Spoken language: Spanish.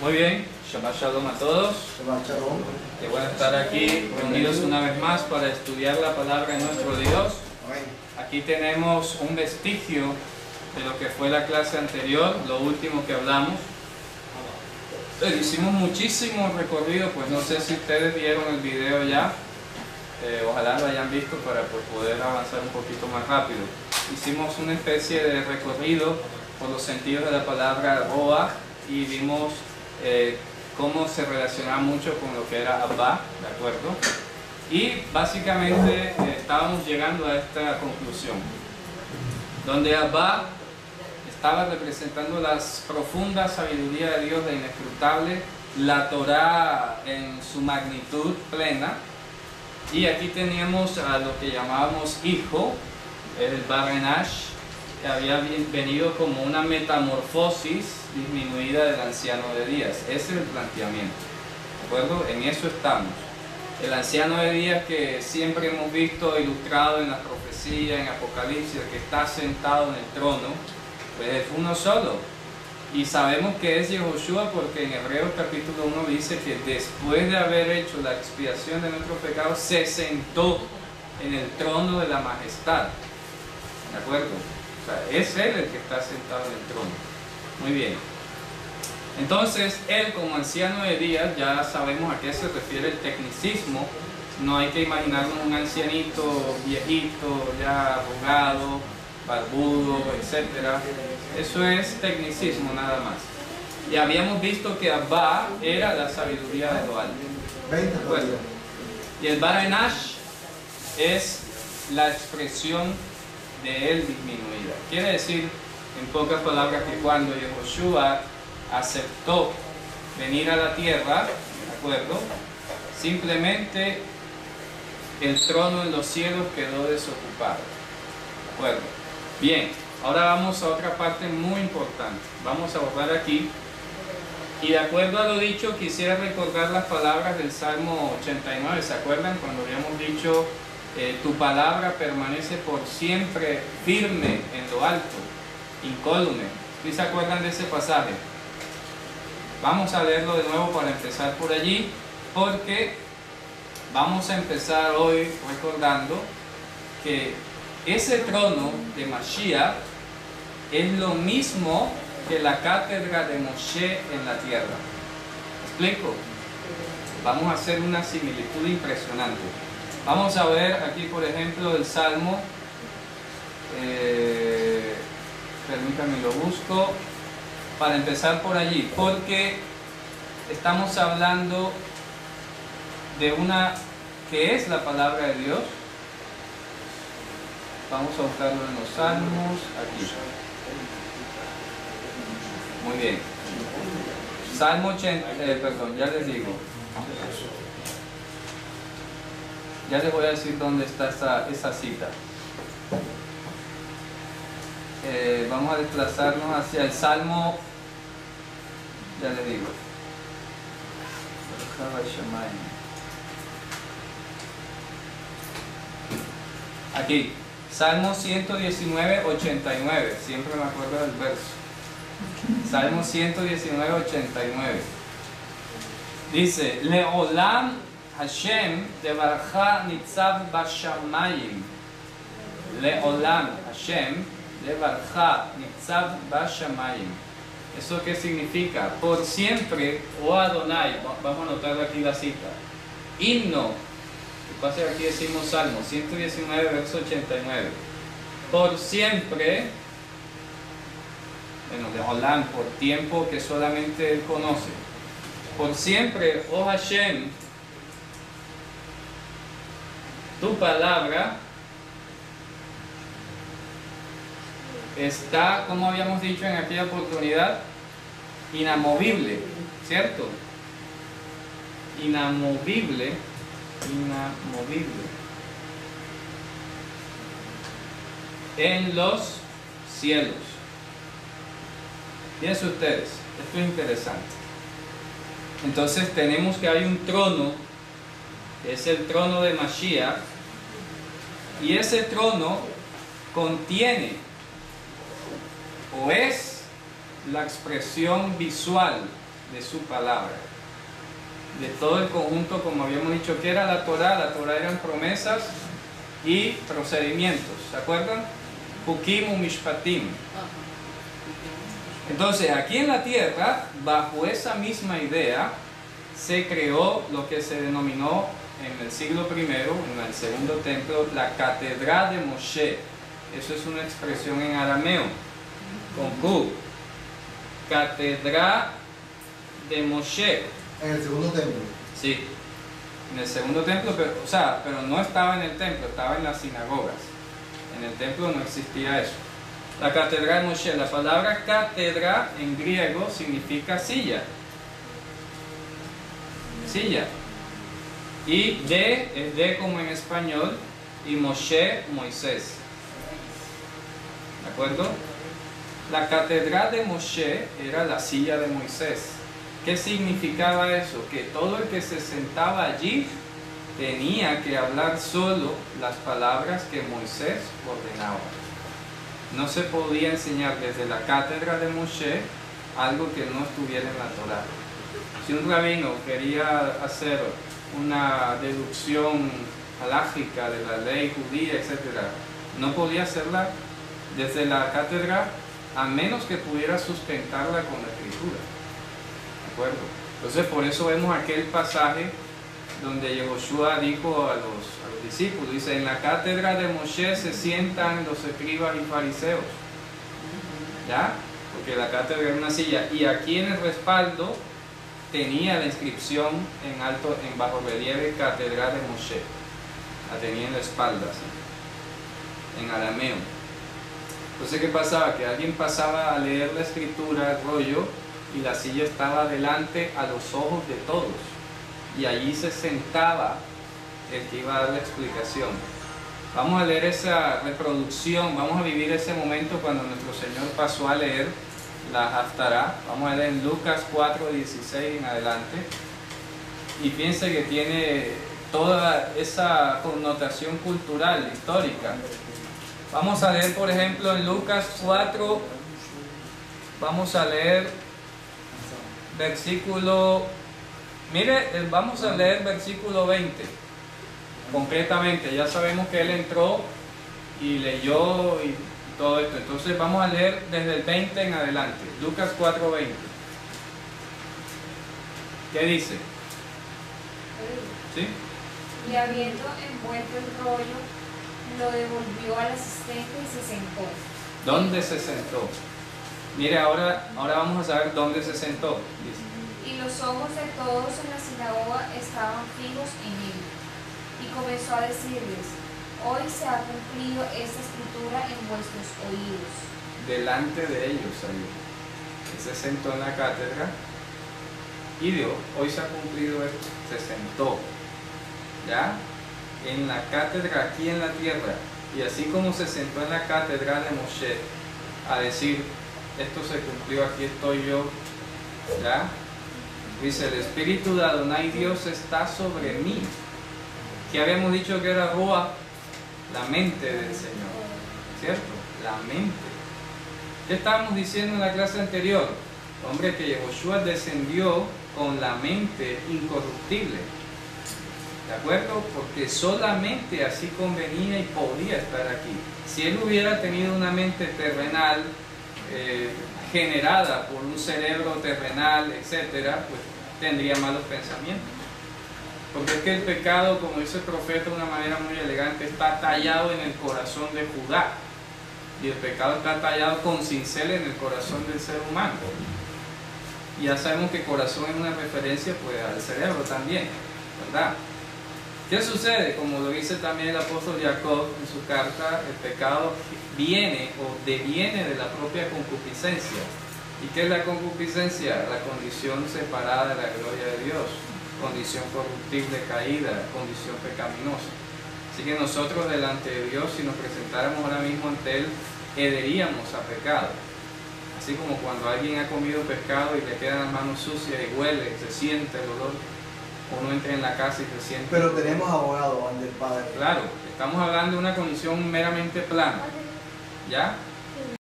Muy bien, Shabbat Shalom a todos. Shabbat Shalom. Qué bueno estar aquí reunidos una vez más para estudiar la palabra de nuestro Dios. Aquí tenemos un vestigio de lo que fue la clase anterior, lo último que hablamos. Hicimos muchísimo recorrido, pues no sé si ustedes vieron el video ya. Ojalá lo hayan visto para poder avanzar un poquito más rápido. Hicimos una especie de recorrido por los sentidos de la palabra Roa y vimos cómo se relacionaba mucho con lo que era Abba, ¿de acuerdo? Y básicamente estábamos llegando a esta conclusión, donde Abba estaba representando la profunda sabiduría de Dios, la inescrutable, la Torá en su magnitud plena, y aquí teníamos a lo que llamábamos hijo, el Barenash, que había venido como una metamorfosis disminuida del anciano de días. Ese es el planteamiento, ¿de acuerdo? En eso estamos. El anciano de días que siempre hemos visto ilustrado en la profecía, en Apocalipsis, que está sentado en el trono, pues es uno solo. Y sabemos que es Yehoshua porque en Hebreos capítulo 1 dice que después de haber hecho la expiación de nuestros pecados, se sentó en el trono de la majestad. ¿De acuerdo? O sea, es Él el que está sentado en el trono. Muy bien. Entonces, Él como anciano de días, ya sabemos a qué se refiere el tecnicismo. No hay que imaginarnos un ancianito, viejito, ya arrugado, barbudo, etc. Eso es tecnicismo nada más. Y habíamos visto que Abba era la sabiduría de lo alto. Bueno, y el Barenash es la expresión de él disminuida. Quiere decir, en pocas palabras, que cuando Yehoshua aceptó venir a la tierra, ¿de acuerdo? Simplemente el trono en los cielos quedó desocupado. ¿De acuerdo? Bien, ahora vamos a otra parte muy importante. Vamos a borrar aquí. Y de acuerdo a lo dicho, quisiera recordar las palabras del Salmo 89. ¿Se acuerdan cuando habíamos dicho tu palabra permanece por siempre firme en lo alto, incólume? ¿Sí se acuerdan de ese pasaje? Vamos a leerlo de nuevo para empezar por allí, porque vamos a empezar hoy recordando que ese trono de Mashiach es lo mismo que la cátedra de Moshe en la tierra. ¿Me explico? Vamos a hacer una similitud impresionante. Vamos a ver aquí, por ejemplo, el Salmo. Permítanme, lo busco. Para empezar por allí, porque estamos hablando de una que es la palabra de Dios. Vamos a buscarlo en los Salmos, aquí. Muy bien. Salmo 80, perdón, ya les digo. Ya les voy a decir dónde está esa cita. Vamos a desplazarnos hacia el Salmo, ya les digo. Aquí, Salmo 119, 89. Siempre me acuerdo del verso. Salmo 119, 89. Dice: Leolam Hashem devarcha nitzav bashamayim. Leolam Hashem devarcha nitzav bashamayim. ¿Eso qué significa? Por siempre, oh Adonai. Vamos a anotar aquí la cita. Himno. ¿Qué pasa? Aquí decimos Salmo 119, verso 89. Por siempre, bueno, Leolam, por tiempo que solamente Él conoce. Por siempre, oh Hashem, tu palabra está, como habíamos dicho en aquella oportunidad, inamovible, ¿cierto? Inamovible, inamovible. En los cielos. Fíjense ustedes, esto es interesante. Entonces tenemos que hay un trono, que es el trono de Mashiach, y ese trono contiene o es la expresión visual de su palabra. De todo el conjunto, como habíamos dicho, que era la Torá eran promesas y procedimientos, ¿se acuerdan? Hukim u Mishpatim. Entonces, aquí en la tierra, bajo esa misma idea, se creó lo que se denominó en el siglo I, en el segundo templo, la Catedral de Moshe. Eso es una expresión en arameo, con Q. Catedral de Moshe. En el segundo templo. Sí, en el segundo templo, pero no estaba en el templo, estaba en las sinagogas. En el templo no existía eso. La Catedral de Moshe, la palabra cátedra en griego significa silla. Silla. Y es de como en español, y Moshe, Moisés. ¿De acuerdo? La Catedral de Moshe era la silla de Moisés. ¿Qué significaba eso? Que todo el que se sentaba allí tenía que hablar solo las palabras que Moisés ordenaba. No se podía enseñar desde la cátedra de Moshe algo que no estuviera en la Torá. Si un rabino quería hacer una deducción halágica de la ley judía, etc., no podía hacerla desde la cátedra a menos que pudiera sustentarla con la escritura. ¿De acuerdo? Entonces, por eso vemos aquel pasaje donde Yehoshua dijo a los discípulos, dice, en la cátedra de Moshe se sientan los escribas y fariseos. ¿Ya? Porque la cátedra era una silla. Y aquí en el respaldo tenía la inscripción en alto, en bajo relieve, Catedral de Moshe. La tenía en la espalda, ¿sí? En arameo. Entonces, ¿qué pasaba? Que alguien pasaba a leer la escritura, el rollo, y la silla estaba delante a los ojos de todos. Y allí se sentaba el que iba a dar la explicación. Vamos a leer esa reproducción, vamos a vivir ese momento cuando nuestro Señor pasó a leer la Haftará. Vamos a leer en Lucas 4:16 en adelante. Y piense que tiene toda esa connotación cultural, histórica. Vamos a leer, por ejemplo, en Lucas 4, vamos a leer versículo, vamos a leer versículo 20, concretamente. Ya sabemos que él entró y leyó y todo esto. Entonces vamos a leer desde el 20 en adelante. Lucas 4:20. ¿Qué dice? ¿Sí? Y habiendo envuelto el rollo, lo devolvió al asistente y se sentó. ¿Dónde se sentó? Mire, ahora vamos a saber dónde se sentó. Dice. Y los ojos de todos en la sinagoga estaban fijos en él. Y comenzó a decirles, hoy se ha cumplido esta escritura en vuestros oídos. Delante de ellos salió. Él se sentó en la cátedra y dijo, hoy se ha cumplido esto. Se sentó. ¿Ya? En la cátedra aquí en la tierra. Y así como se sentó en la cátedra de Moshe a decir, esto se cumplió, aquí estoy yo. ¿Ya? Dice, el Espíritu de Adonai Dios está sobre mí. Que habíamos dicho que era Ruach, la mente del Señor. ¿Cierto? La mente. ¿Qué estábamos diciendo en la clase anterior? Hombre, que Yehoshua descendió con la mente incorruptible. ¿De acuerdo? Porque solamente así convenía y podía estar aquí. Si él hubiera tenido una mente terrenal, generada por un cerebro terrenal, etcétera, pues tendría malos pensamientos. Porque es que el pecado, como dice el profeta de una manera muy elegante, está tallado en el corazón de Judá. Y el pecado está tallado con cincel en el corazón del ser humano. Y ya sabemos que corazón es una referencia pues al cerebro también, ¿verdad? ¿Qué sucede? Como lo dice también el apóstol Jacob en su carta, el pecado viene o deviene de la propia concupiscencia. ¿Y qué es la concupiscencia? La condición separada de la gloria de Dios, condición corruptible, caída, condición pecaminosa. Así que nosotros delante de Dios, si nos presentáramos ahora mismo ante Él, hederíamos a pecado. Así como cuando alguien ha comido pescado y le quedan las manos sucias y huele, se siente el olor. Uno entra en la casa y se siente. Pero tenemos abogado ante el Padre. Claro, estamos hablando de una condición meramente plana. ¿Ya?